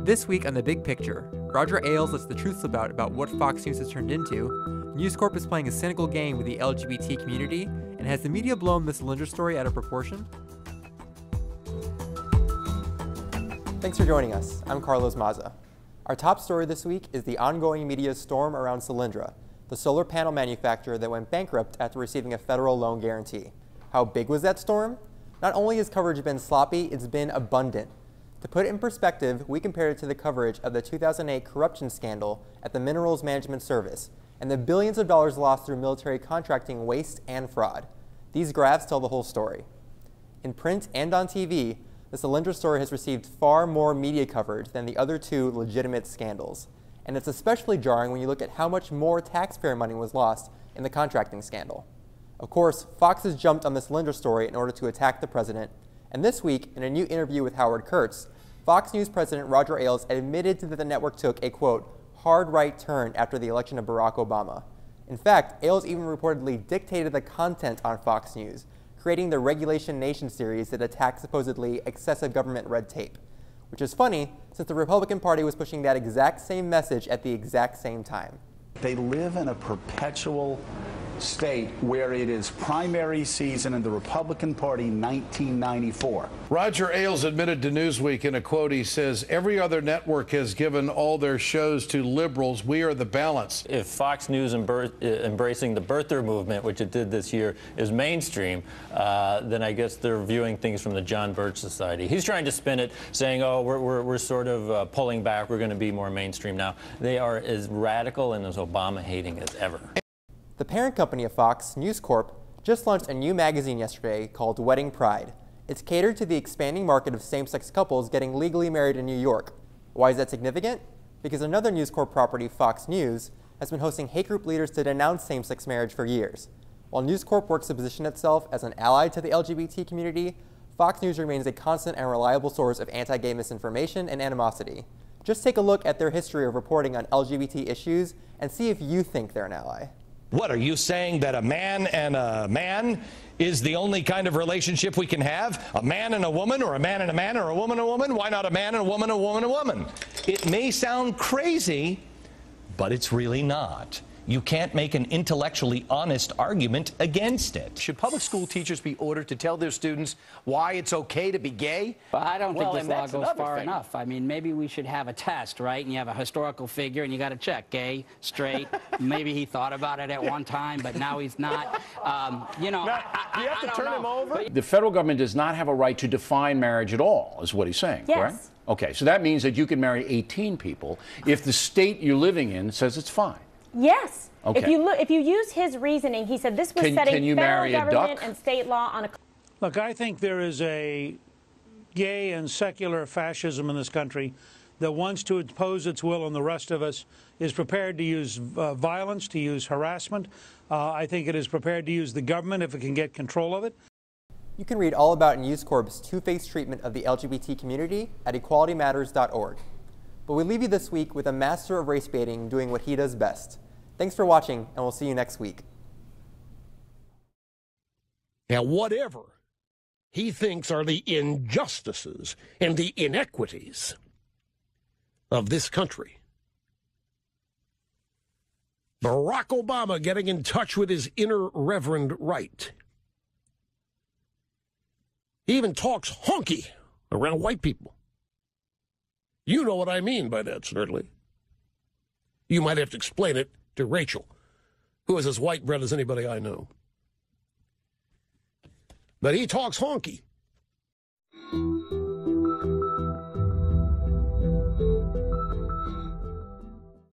This week on The Big Picture, Roger Ailes lets the truth slip out about what Fox News has turned into, News Corp is playing a cynical game with the LGBT community, and has the media blown the Solyndra story out of proportion? Thanks for joining us. I'm Carlos Maza. Our top story this week is the ongoing media storm around Solyndra, the solar panel manufacturer that went bankrupt after receiving a federal loan guarantee. How big was that storm? Not only has coverage been sloppy, it's been abundant. To put it in perspective, we compared it to the coverage of the 2008 corruption scandal at the Minerals Management Service and the billions of dollars lost through military contracting waste and fraud. These graphs tell the whole story. In print and on TV, the Solyndra story has received far more media coverage than the other two legitimate scandals. And it's especially jarring when you look at how much more taxpayer money was lost in the contracting scandal. Of course, Fox has jumped on the Solyndra story in order to attack the president. And this week, in a new interview with Howard Kurtz, Fox News President Roger Ailes admitted that the network took a, quote, hard right turn after the election of Barack Obama. In fact, Ailes even reportedly dictated the content on Fox News, creating the Regulation Nation series that attacked supposedly excessive government red tape. Which is funny, since the Republican Party was pushing that exact same message at the exact same time. They live in a perpetual state where it is primary season in the Republican Party 1994. Roger Ailes admitted to Newsweek in a quote, he says, every other network has given all their shows to liberals. We are the balance. If Fox News embracing the birther movement, which it did this year, is mainstream, then I guess they're viewing things from the John Birch Society. He's trying to spin it, saying, oh, we're sort of pulling back. We're going to be more mainstream now. They are as radical and as Obama-hating as ever. The parent company of Fox, News Corp, just launched a new magazine yesterday called Wedding Pride. It's catered to the expanding market of same-sex couples getting legally married in New York. Why is that significant? Because another News Corp property, Fox News, has been hosting hate group leaders to denounce same-sex marriage for years. While News Corp works to position itself as an ally to the LGBT community, Fox News remains a constant and reliable source of anti-gay misinformation and animosity. Just take a look at their history of reporting on LGBT issues and see if you think they're an ally. What, are you saying that a man and a man is the only kind of relationship we can have? A man and a woman, or a man and a man, or a woman and a woman? Why not a man and a woman, a woman and a woman? It may sound crazy, but it's really not. You can't make an intellectually honest argument against it. Should public school teachers be ordered to tell their students why it's okay to be gay? Well, I don't think this law goes far enough. I mean, maybe we should have a test, right? And you have a historical figure, and you got to check gay, straight. Maybe he thought about it at one time, but now he's not. You know, you have to turn him over. The federal government does not have a right to define marriage at all, is what he's saying, yes. Correct? Okay, so that means that you can marry 18 people if the state you're living in says it's fine. Yes. Okay. If you use his reasoning, he said this was setting federal government and state law on a... Look, I think there is a gay and secular fascism in this country that wants to impose its will on the rest of us, is prepared to use violence, to use harassment. I think it is prepared to use the government if it can get control of it. You can read all about News Corp's two-faced treatment of the LGBT community at equalitymatters.org. But we leave you this week with a master of race baiting doing what he does best. Thanks for watching, and we'll see you next week. Now, whatever he thinks are the injustices and the inequities of this country, Barack Obama getting in touch with his inner Reverend right. He even talks honky around white people. You know what I mean by that, certainly. You might have to explain it to Rachel, who is as white bread as anybody I know. But he talks honky.